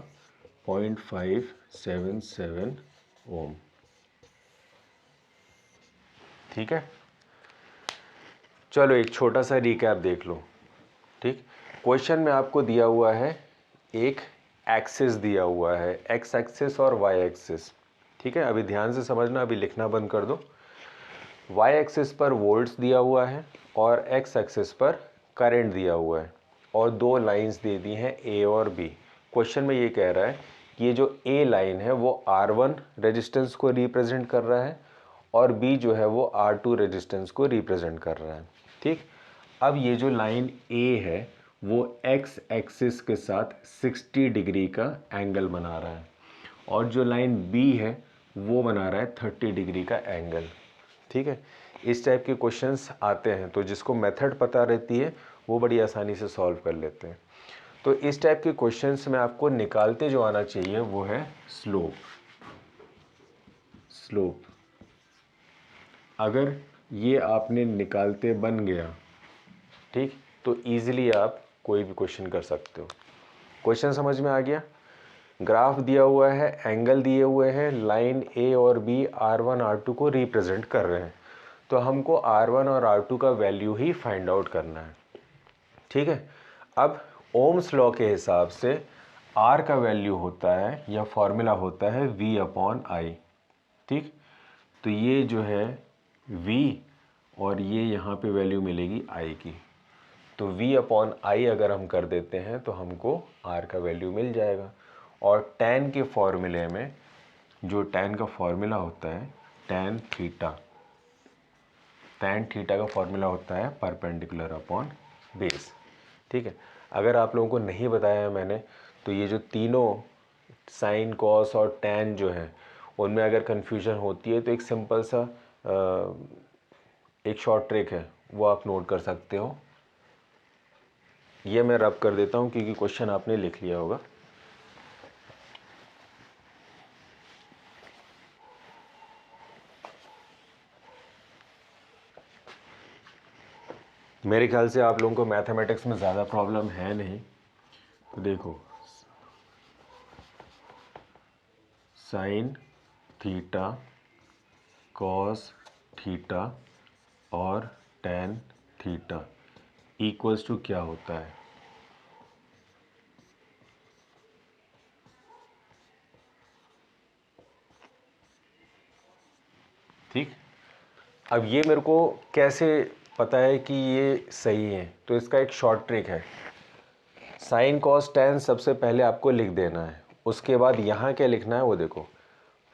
0.577 ओम, ठीक है। चलो एक छोटा सा रिकैप देख लो, ठीक। क्वेश्चन में आपको दिया हुआ है, एक एक्सिस दिया हुआ है, एक्स एक्सिस और वाई एक्सिस, ठीक है। अभी ध्यान से समझना, अभी लिखना बंद कर दो। वाई एक्सिस पर वोल्ट्स दिया हुआ है और एक्स एक्सिस पर करंट दिया हुआ है, और दो लाइंस दे दी हैं ए और बी। क्वेश्चन में ये कह रहा है कि ये जो ए लाइन है वो R1 रेजिस्टेंस को रिप्रेजेंट कर रहा है, और बी जो है वो R2 रेजिस्टेंस को रिप्रेजेंट कर रहा है, ठीक। अब ये जो लाइन ए है वो एक्स एक्सिस के साथ 60 डिग्री का एंगल बना रहा है, और जो लाइन बी है वो बना रहा है 30 डिग्री का एंगल, ठीक है। इस टाइप के क्वेश्चंस आते हैं, तो जिसको मेथड पता रहती है वो बड़ी आसानी से सॉल्व कर लेते हैं। तो इस टाइप के क्वेश्चंस में आपको निकालते जो आना चाहिए वो है स्लोप। स्लोप अगर ये आपने निकालते बन गया, ठीक, तो इजीली आप कोई भी क्वेश्चन कर सकते हो। क्वेश्चन समझ में आ गया? ग्राफ दिया हुआ है, एंगल दिए हुए हैं, लाइन ए और बी R1 R2 को रिप्रेजेंट कर रहे हैं, तो हमको R1 और R2 का वैल्यू ही फाइंड आउट करना है, ठीक है। अब ओम्स लॉ के हिसाब से R का वैल्यू होता है, या फॉर्मूला होता है V/I, ठीक। तो ये जो है V, और ये यहाँ पे वैल्यू मिलेगी I की, तो V/I अगर हम कर देते हैं तो हमको R का वैल्यू मिल जाएगा। और tan के फॉर्मूले में, जो tan का फॉर्मूला होता है, tan थीटा का फॉर्मूला होता है परपेंडिकुलर अपॉन बेस, ठीक है। अगर आप लोगों को नहीं बताया है मैंने, तो ये जो तीनों साइन, कॉस और tan जो है, उनमें अगर कन्फ्यूजन होती है तो एक सिंपल सा एक शॉर्ट ट्रिक है वो आप नोट कर सकते हो। ये मैं रब कर देता हूँ क्योंकि क्वेश्चन आपने लिख लिया होगा। मेरे ख्याल से आप लोगों को मैथमेटिक्स में ज़्यादा प्रॉब्लम है नहीं। तो देखो, साइन थीटा कॉस थीटा और टेन थीटा इक्वल्स टू क्या होता है? ठीक, अब ये मेरे को कैसे पता है कि ये सही है? तो इसका एक शॉर्ट ट्रिक है। साइन कॉस टेन सबसे पहले आपको लिख देना है, उसके बाद यहाँ क्या लिखना है वो देखो,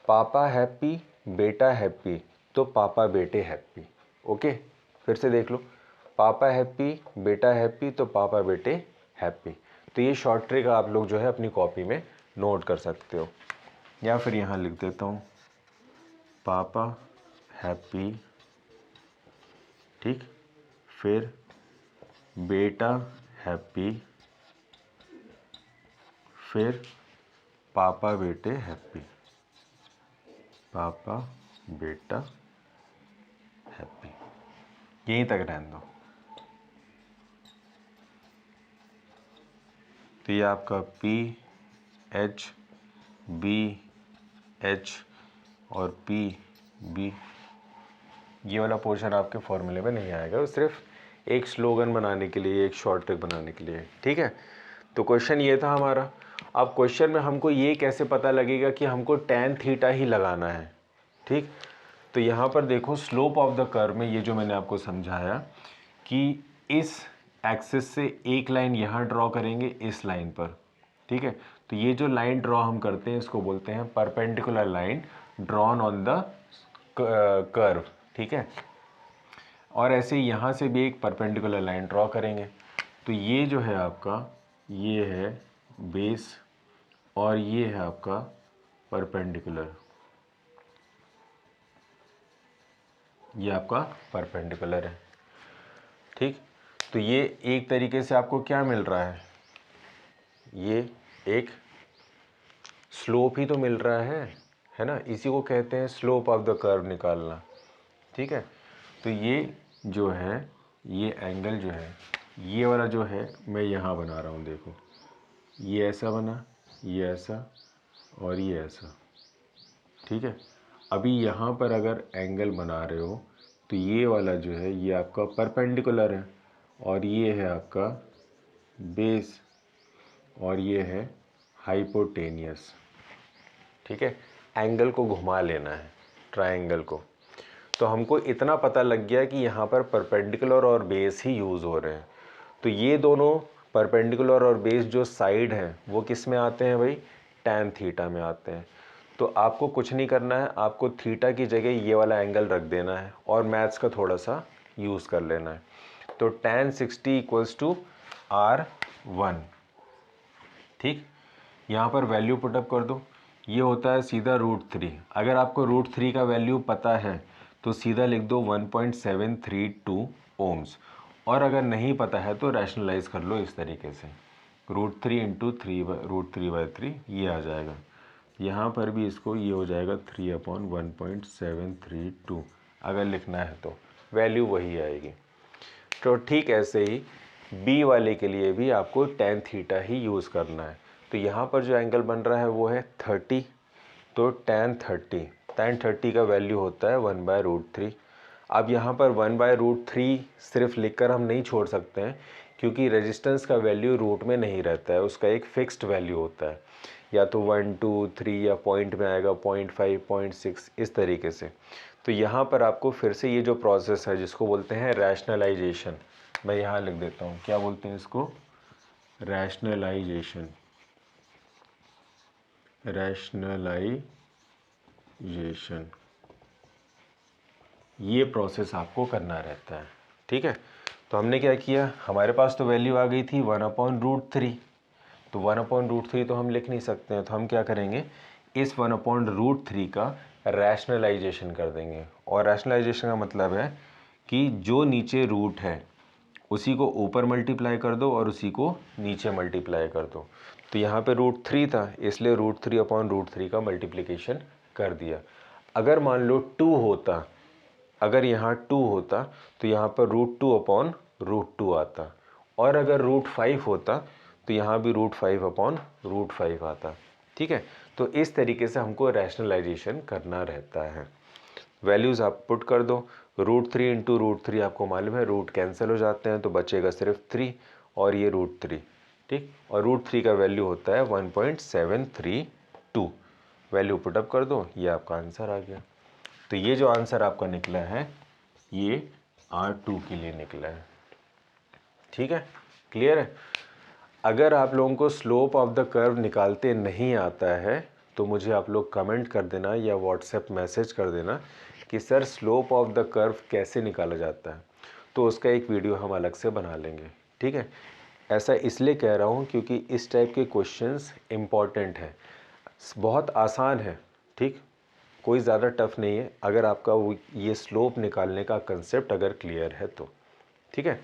पापा हैप्पी बेटा हैप्पी तो पापा बेटे हैप्पी। ओके, फिर से देख लो, पापा हैप्पी बेटा हैप्पी तो पापा बेटे हैप्पी। तो ये शॉर्ट ट्रिक आप लोग जो है अपनी कॉपी में नोट कर सकते हो, या फिर यहाँ लिख देता हूँ पापा हैप्पी, ठीक, फिर बेटा हैप्पी, फिर पापा बेटे हैप्पी, पापा बेटा हैप्पी। यहीं तक रहने दो। तो ये आपका पी एच बी एच और पी बी, ये वाला पोर्शन आपके फॉर्मूले में नहीं आएगा, वो सिर्फ एक स्लोगन बनाने के लिए, एक शॉर्ट ट्रिक बनाने के लिए। ठीक है, तो क्वेश्चन ये था हमारा। अब क्वेश्चन में हमको ये कैसे पता लगेगा कि हमको टेन थीटा ही लगाना है? ठीक, तो यहाँ पर देखो स्लोप ऑफ द कर्व में ये जो मैंने आपको समझाया कि इस एक्सिस से एक लाइन यहाँ ड्रॉ करेंगे इस लाइन पर। ठीक है, तो ये जो लाइन ड्रॉ हम करते हैं इसको बोलते हैं perpendicular line drawn on the curve. ठीक है, और ऐसे यहाँ से भी एक परपेंडिकुलर लाइन ड्रॉ करेंगे। तो ये जो है आपका, ये है बेस और ये है आपका परपेंडिकुलर, ये आपका परपेंडिकुलर है। ठीक, तो ये एक तरीके से आपको क्या मिल रहा है? ये एक स्लोप ही तो मिल रहा है ना? इसी को कहते हैं स्लोप ऑफ द कर्व निकालना। ठीक है, तो ये जो है, ये एंगल जो है, ये वाला जो है मैं यहाँ बना रहा हूँ, देखो ये ऐसा बना, ये ऐसा और ये ऐसा। ठीक है, अभी यहाँ पर अगर एंगल बना रहे हो तो ये वाला जो है ये आपका परपेंडिकुलर है और ये है आपका बेस और ये है हाइपोटेनियस। ठीक है, एंगल को घुमा लेना है, ट्रायंगल को। तो हमको इतना पता लग गया कि यहाँ पर परपेंडिकुलर और बेस ही यूज़ हो रहे हैं। तो ये दोनों परपेंडिकुलर और बेस जो साइड हैं वो किस में आते हैं भाई? टैन थीटा में आते हैं। तो आपको कुछ नहीं करना है, आपको थीटा की जगह ये वाला एंगल रख देना है और मैथ्स का थोड़ा सा यूज़ कर लेना है। तो tan 60 इक्वल्स टू R1। ठीक, यहाँ पर वैल्यू पुटअप कर दो, ये होता है सीधा √3। अगर आपको √3 का वैल्यू पता है तो सीधा लिख दो 1.732 ओम्स, और अगर नहीं पता है तो रैशनलाइज कर लो इस तरीके से, √3 इंटू √3/3 ये आ जाएगा। यहाँ पर भी इसको ये हो जाएगा 3/1.732, अगर लिखना है तो वैल्यू वही आएगी। तो ठीक ऐसे ही बी वाले के लिए भी आपको tan थीटा ही यूज़ करना है। तो यहाँ पर जो एंगल बन रहा है वो है 30, तो tan 30 का वैल्यू होता है 1/√3। अब यहाँ पर 1/√3 सिर्फ लिखकर हम नहीं छोड़ सकते हैं, क्योंकि रेजिस्टेंस का वैल्यू रूट में नहीं रहता है, उसका एक फिक्स्ड वैल्यू होता है, या तो 1, 2, 3 या पॉइंट में आएगा 0.5, 0.6 इस तरीके से। तो यहाँ पर आपको फिर से ये जो प्रोसेस है जिसको बोलते हैं रैशनलाइजेशन, मैं यहाँ लिख देता हूँ, क्या बोलते हैं इसको? रैशनलाइजेशन। रैशनलाइजेशन, ये प्रोसेस आपको करना रहता है। ठीक है, तो हमने क्या किया, हमारे पास तो वैल्यू आ गई थी 1/√3, तो 1/√3 तो हम लिख नहीं सकते हैं, तो हम क्या करेंगे, इस 1/√3 का रैशनलाइजेशन कर देंगे। और रैशनलाइजेशन का मतलब है कि जो नीचे रूट है उसी को ऊपर मल्टीप्लाई कर दो और उसी को नीचे मल्टीप्लाई कर दो। तो यहाँ पे √3 था, इसलिए √3/√3 का मल्टीप्लिकेशन कर दिया। अगर मान लो 2 होता, अगर यहाँ 2 होता तो यहाँ पर √2/√2 आता, और अगर √5 होता तो यहाँ भी √5/√5 आता। ठीक है, तो इस तरीके से हमको रैशनलाइजेशन करना रहता है। वैल्यूज़ आप पुट कर दो, √3 इंटू √3 आपको मालूम है रूट कैंसिल हो जाते हैं, तो बचेगा सिर्फ 3 और ये √3। ठीक, और √3 का वैल्यू होता है 1.732। वैल्यू पुटअप कर दो, ये आपका आंसर आ गया। तो ये जो आंसर आपका निकला है ये R2 के लिए निकला है। ठीक है, क्लियर है। अगर आप लोगों को स्लोप ऑफ द कर्व निकालते नहीं आता है तो मुझे आप लोग कमेंट कर देना या व्हाट्सएप मैसेज कर देना कि sir slope of the curve कैसे निकाला जाता है, तो उसका एक वीडियो हम अलग से बना लेंगे। ठीक है, ऐसा इसलिए कह रहा हूँ क्योंकि इस टाइप के क्वेश्चंस इम्पॉर्टेंट हैं, बहुत आसान है। ठीक, कोई ज़्यादा टफ नहीं है अगर आपका ये स्लोप निकालने का कंसेप्ट अगर क्लियर है तो। ठीक है,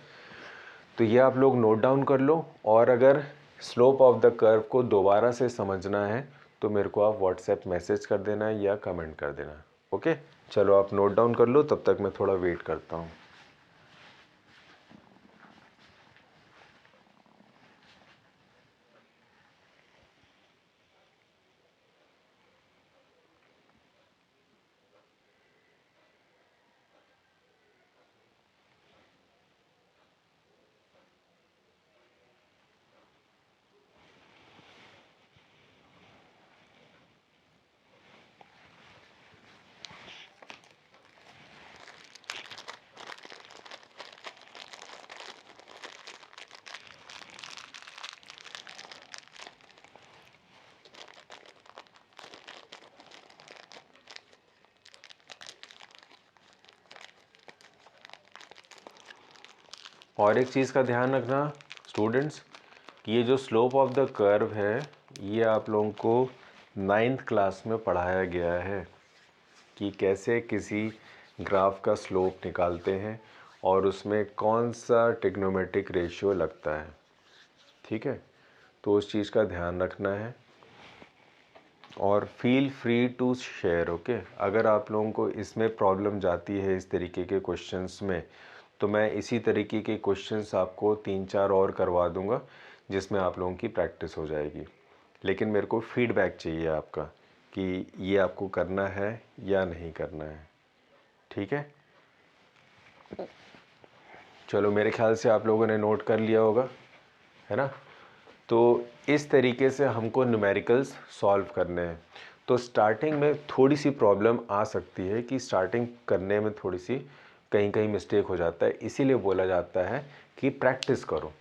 तो ये आप लोग नोट डाउन कर लो, और अगर स्लोप ऑफ द कर्व को दोबारा से समझना है तो मेरे को आप व्हाट्सएप मैसेज कर देना या कमेंट कर देना। ओके, चलो आप नोट डाउन कर लो, तब तक मैं थोड़ा वेट करता हूँ। और एक चीज़ का ध्यान रखना स्टूडेंट्स कि ये जो स्लोप ऑफ द कर्व है ये आप लोगों को 9th क्लास में पढ़ाया गया है कि कैसे किसी ग्राफ का स्लोप निकालते हैं और उसमें कौन सा ट्रिग्नोमेट्रिक रेशियो लगता है। ठीक है, तो उस चीज़ का ध्यान रखना है और feel free to share. Okay, अगर आप लोगों को इसमें प्रॉब्लम जाती है इस तरीके के क्वेश्चंस में, तो मैं इसी तरीके के क्वेश्चंस आपको 3-4 और करवा दूंगा जिसमें आप लोगों की प्रैक्टिस हो जाएगी। लेकिन मेरे को फीडबैक चाहिए आपका कि ये आपको करना है या नहीं करना है। ठीक है, चलो मेरे ख्याल से आप लोगों ने नोट कर लिया होगा, है ना। तो इस तरीके से हमको न्यूमेरिकल्स सॉल्व करने हैं। तो स्टार्टिंग में थोड़ी सी प्रॉब्लम आ सकती है कि स्टार्टिंग करने में थोड़ी सी कहीं कहीं मिस्टेक हो जाता है, इसीलिए बोला जाता है कि प्रैक्टिस करो।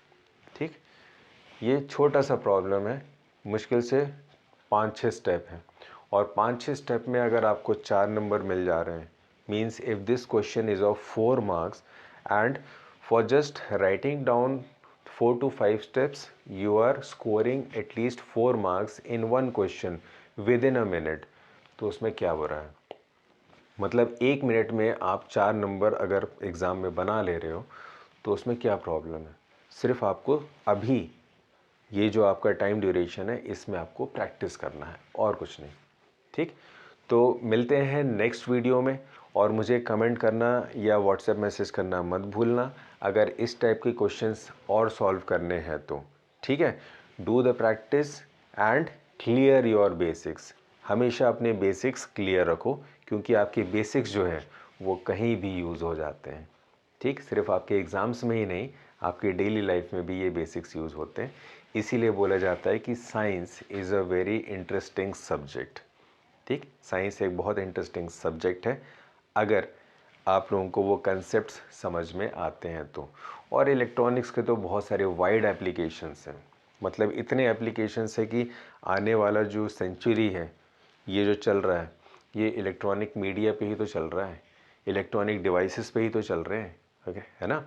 ठीक, ये छोटा सा प्रॉब्लम है, मुश्किल से 5-6 स्टेप हैं, और 5-6 स्टेप में अगर आपको 4 नंबर मिल जा रहे हैं, means if this question is of 4 marks and for just writing down 4 to 5 steps you are scoring at least 4 marks in one question within a minute, तो उसमें क्या बुरा है। मतलब 1 मिनट में आप 4 नंबर अगर एग्ज़ाम में बना ले रहे हो तो उसमें क्या प्रॉब्लम है। सिर्फ आपको अभी ये जो आपका टाइम ड्यूरेशन है इसमें आपको प्रैक्टिस करना है और कुछ नहीं। ठीक, तो मिलते हैं नेक्स्ट वीडियो में, और मुझे कमेंट करना या व्हाट्सएप मैसेज करना मत भूलना अगर इस टाइप के क्वेश्चंस और सॉल्व करने हैं तो। ठीक है, do the practice and clear your basics. हमेशा अपने बेसिक्स क्लियर रखो क्योंकि आपके बेसिक्स जो है वो कहीं भी यूज़ हो जाते हैं। ठीक, सिर्फ आपके एग्ज़ाम्स में ही नहीं, आपकी डेली लाइफ में भी ये बेसिक्स यूज़ होते हैं। इसीलिए बोला जाता है कि science is a very interesting subject. ठीक, साइंस एक बहुत इंटरेस्टिंग सब्जेक्ट है अगर आप लोगों को वो कंसेप्ट्स समझ में आते हैं तो। और इलेक्ट्रॉनिक्स के तो बहुत सारे वाइड एप्लीकेशंस हैं, मतलब इतने एप्लीकेशंस है कि आने वाला जो सेंचुरी है ये जो चल रहा है ये इलेक्ट्रॉनिक मीडिया पे ही तो चल रहा है, इलेक्ट्रॉनिक डिवाइसेस पे ही तो चल रहे हैं। ओके, है ना।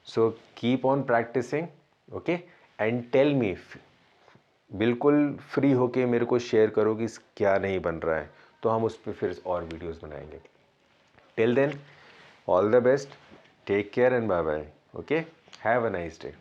So keep on practising, okay, and tell me, बिल्कुल फ्री होके मेरे को शेयर करो कि क्या नहीं बन रहा है, तो हम उस पर फिर और वीडियोज़ बनाएंगे। Till then, all the best, take care and bye bye. Okay, have a nice day.